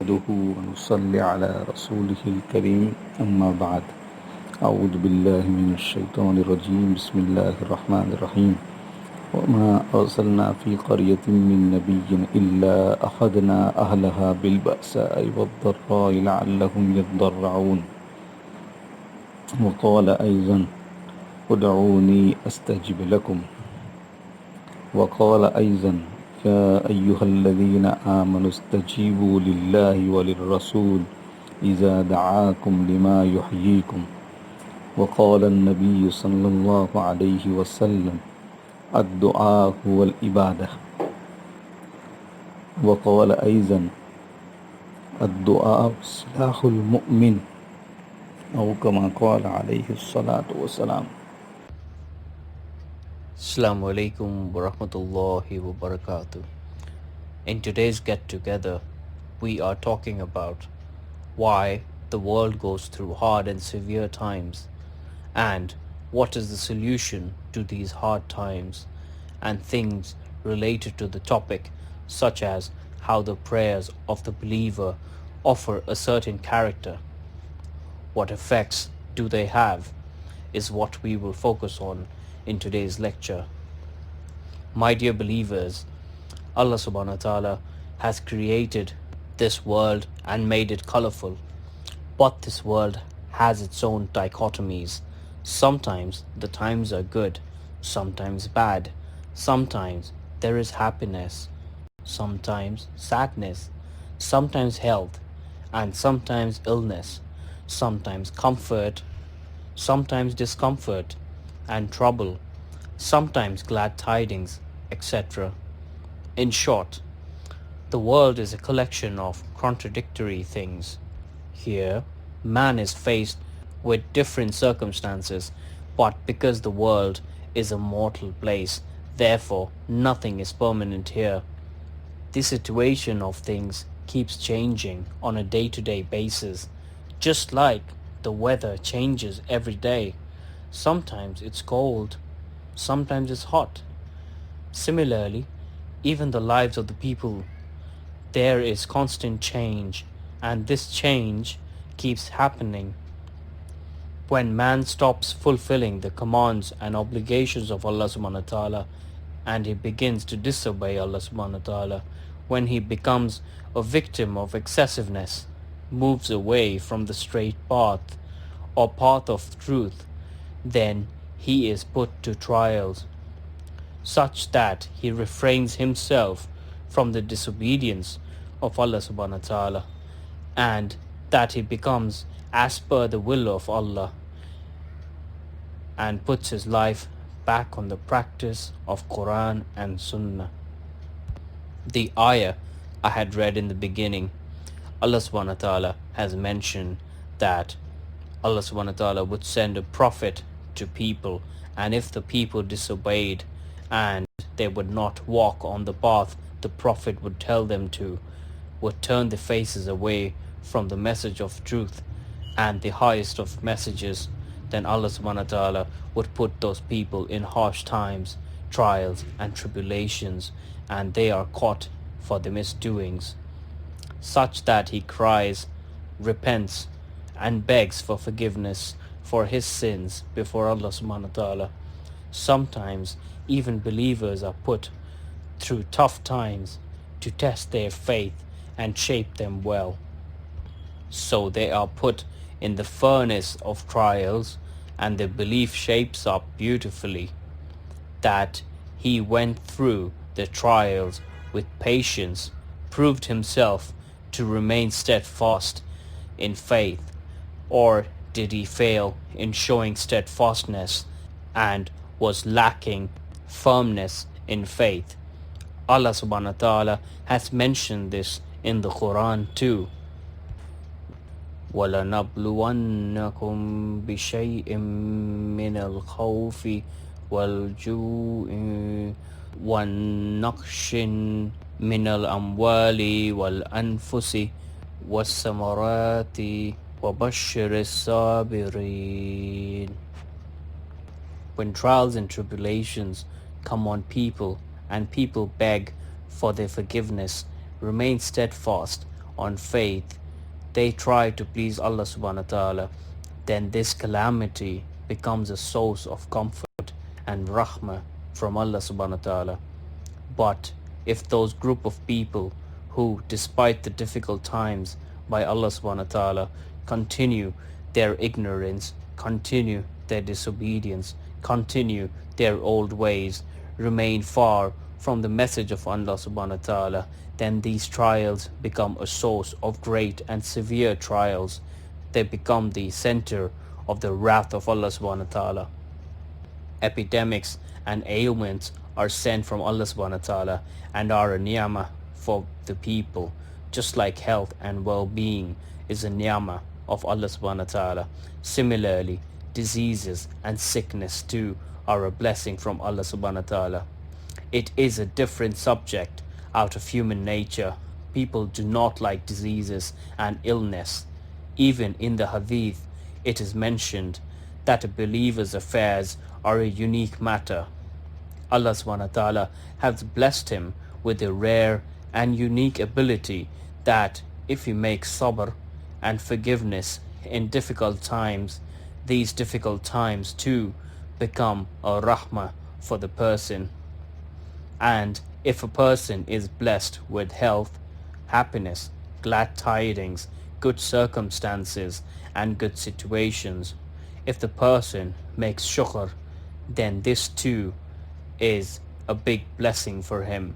نحمده ونصلي على رسوله الكريم أما بعد أعوذ بالله من الشيطان الرجيم بسم الله الرحمن الرحيم وما أرسلنا في قرية من نبي إلا أخذنا أهلها بالبأساء والضراء لعلهم يضرعون وقال أيضا ادعوني أستجب لكم وقال أيضا يا أيها الذين آمنوا استجيبوا لله وللرسول إذا دعاكم لما يحييكم وقال النبي صلى الله عليه وسلم الدعاء هو العبادة وقال أيضا الدعاء سلاح المؤمن أو كما قال عليه الصلاة والسلام. Assalamu alaikum wa rahmatullahi wa barakatuh. In today's get together, we are talking about why the world goes through hard and severe times and what is the solution to these hard times and things related to the topic, such as how the prayers of the believer offer a certain character. What effects do they have is what we will focus on in today's lecture. My dear believers, Allah subhanahu wa ta'ala has created this world and made it colorful. But this world has its own dichotomies. Sometimes the times are good, sometimes bad. Sometimes there is happiness, sometimes sadness, sometimes health, and sometimes illness, sometimes comfort, sometimes discomfort and trouble, sometimes glad tidings, etc. In short, the world is a collection of contradictory things. Here, man is faced with different circumstances, but because the world is a mortal place, therefore nothing is permanent here. The situation of things keeps changing on a day-to-day basis, just like the weather changes every day. Sometimes it's cold, sometimes it's hot. Similarly, even the lives of the people, there is constant change, and this change keeps happening. When man stops fulfilling the commands and obligations of Allah subhanahu wa ta'ala and he begins to disobey Allah subhanahu wa ta'ala, when he becomes a victim of excessiveness, moves away from the straight path or path of truth, then he is put to trials, such that he refrains himself from the disobedience of Allah subhanahu wa ta'ala, and that he becomes as per the will of Allah and puts his life back on the practice of Quran and Sunnah. The ayah I had read in the beginning, Allah subhanahu wa ta'ala has mentioned that Allah subhanahu wa ta'ala would send a prophet to people, and if the people disobeyed and they would not walk on the path the prophet would tell them to, would turn their faces away from the message of truth and the highest of messages, then Allah subhanahu wa ta'ala would put those people in harsh times, trials and tribulations, and they are caught for the misdoings, such that he cries, repents, and begs for forgiveness for his sins before Allah subhanahu wa ta'ala. Sometimes even believers are put through tough times to test their faith and shape them well. So they are put in the furnace of trials, and their belief shapes up beautifully. That he went through the trials with patience, proved himself to remain steadfast in faith, or did he fail in showing steadfastness and was lacking firmness in faith? Allah subhanahu wa ta'ala has mentioned this in the Quran too. وَلَنَبْلُوَنَّكُمْ بِشَيْءٍ مِّنَ الْخَوْفِ وَالْجُوعِ وَالنَّقْشٍ مِّنَ الْأَمْوَالِ وَالْأَنفُسِ وَالثَّمَرَاتِ وَبَشِّرِ الصَّابِرِينَ. When trials and tribulations come on people and people beg for their forgiveness, remain steadfast on faith, they try to please Allah subhanahu wa ta'ala, then this calamity becomes a source of comfort and rahmah from Allah subhanahu wa ta'ala. But if those group of people who, despite the difficult times by Allah subhanahu wa ta'ala, continue their ignorance, continue their disobedience, continue their old ways, remain far from the message of Allah subhanahu wa ta'ala, then these trials become a source of great and severe trials. They become the center of the wrath of Allah subhanahu wa ta'ala. Epidemics and ailments are sent from Allah subhanahu wa ta'ala and are a ni'mah for the people, just like health and well-being is a ni'mah of Allah subhanahu wa ta'ala. Similarly, diseases and sickness too are a blessing from Allah subhanahu wa ta'ala. It is a different subject out of human nature. People do not like diseases and illness. Even in the hadith, it is mentioned that a believer's affairs are a unique matter. Allah subhanahu wa ta'ala has blessed him with a rare and unique ability that if he makes sabr and forgiveness in difficult times, these difficult times too become a rahmah for the person. And if a person is blessed with health, happiness, glad tidings, good circumstances and good situations, if the person makes shukr, then this too is a big blessing for him.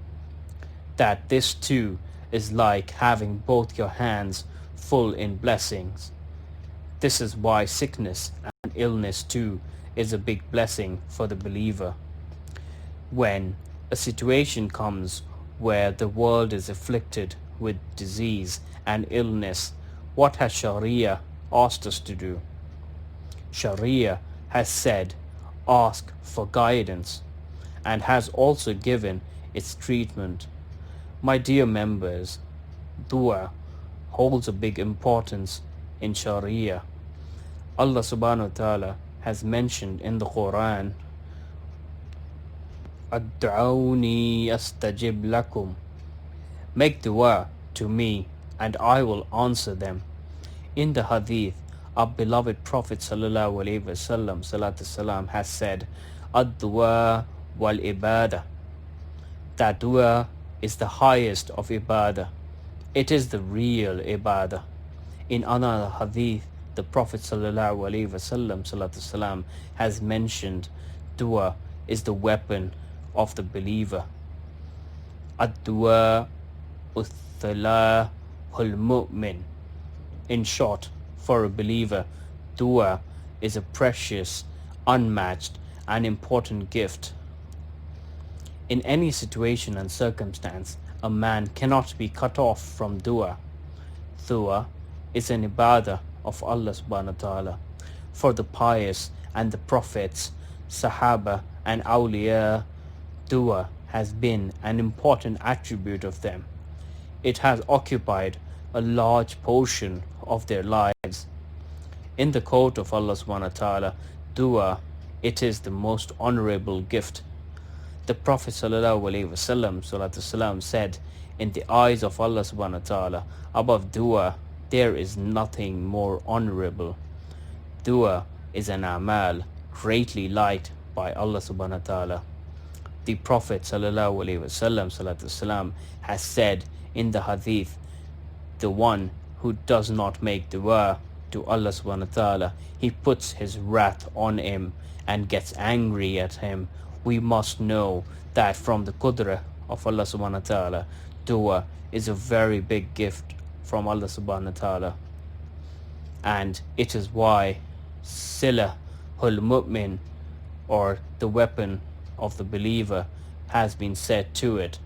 That this too is like having both your hands full in blessings. This is why sickness and illness too is a big blessing for the believer. When a situation comes where the world is afflicted with disease and illness, what has Sharia asked us to do? Sharia has said, ask for guidance, and has also given its treatment. My dear members, Duaa holds a big importance in Sharia. Allah subhanahu wa ta'ala has mentioned in the Quran, Ad'awni astajib lakum. Make dua to me and I will answer them. In the hadith, our beloved Prophet sallallahu alaihi wasallam salatu salam has said, Ad-dua wal ibadah. That dua is the highest of ibadah. It is the real ibadah. In another hadith, the Prophet sallallahu alaihi wasallam salatu salam has mentioned dua is the weapon of the believer. Ad-dua uthalahul mu'min. In short, for a believer, dua is a precious, unmatched, and important gift. In any situation and circumstance, a man cannot be cut off from dua. Dua is an ibadah of Allah subhanahu wa ta'ala. For the pious and the prophets, Sahaba and awliya, dua has been an important attribute of them. It has occupied a large portion of their lives. In the court of Allah subhanahu wa ta'ala, dua, it is the most honorable gift. The Prophet sallallahu alaihi wasallam said, in the eyes of Allah subhanahu wa ta'ala, above dua, there is nothing more honorable. Dua is an amal greatly liked by Allah subhanahu wa ta'ala. The Prophet sallallahu alaihi wasallam has said in the hadith, the one who does not make dua to Allah subhanahu wa ta'ala, he puts his wrath on him and gets angry at him. We must know that from the qudra of Allah subhanahu wa ta'ala, dua is a very big gift from Allah subhanahu wa ta'ala. And it is why silahul mu'min, or the weapon of the believer, has been said to it.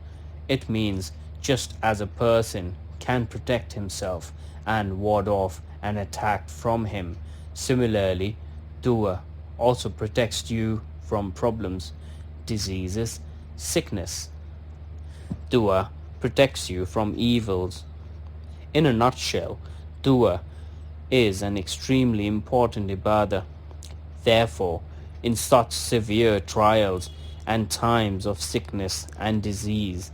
It means just as a person can protect himself and ward off an attack from him, similarly, dua also protects you from problems, diseases, sickness. Dua protects you from evils. In a nutshell, dua is an extremely important ibadah. Therefore, in such severe trials and times of sickness and disease,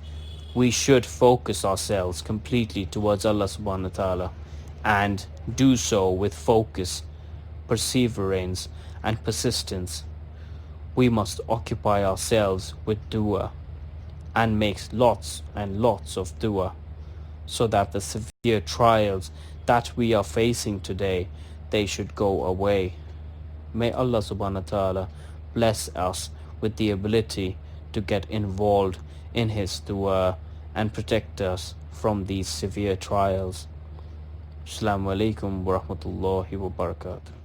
We should focus ourselves completely towards Allah subhanahu wa ta'ala and do so with focus, perseverance, and persistence. We must occupy ourselves with dua and make lots and lots of dua so that the severe trials that we are facing today, they should go away. May Allah subhanahu wa ta'ala bless us with the ability to get involved in His dua and protect us from these severe trials. Assalamu alaikum wa rahmatullahi wa barakatuh.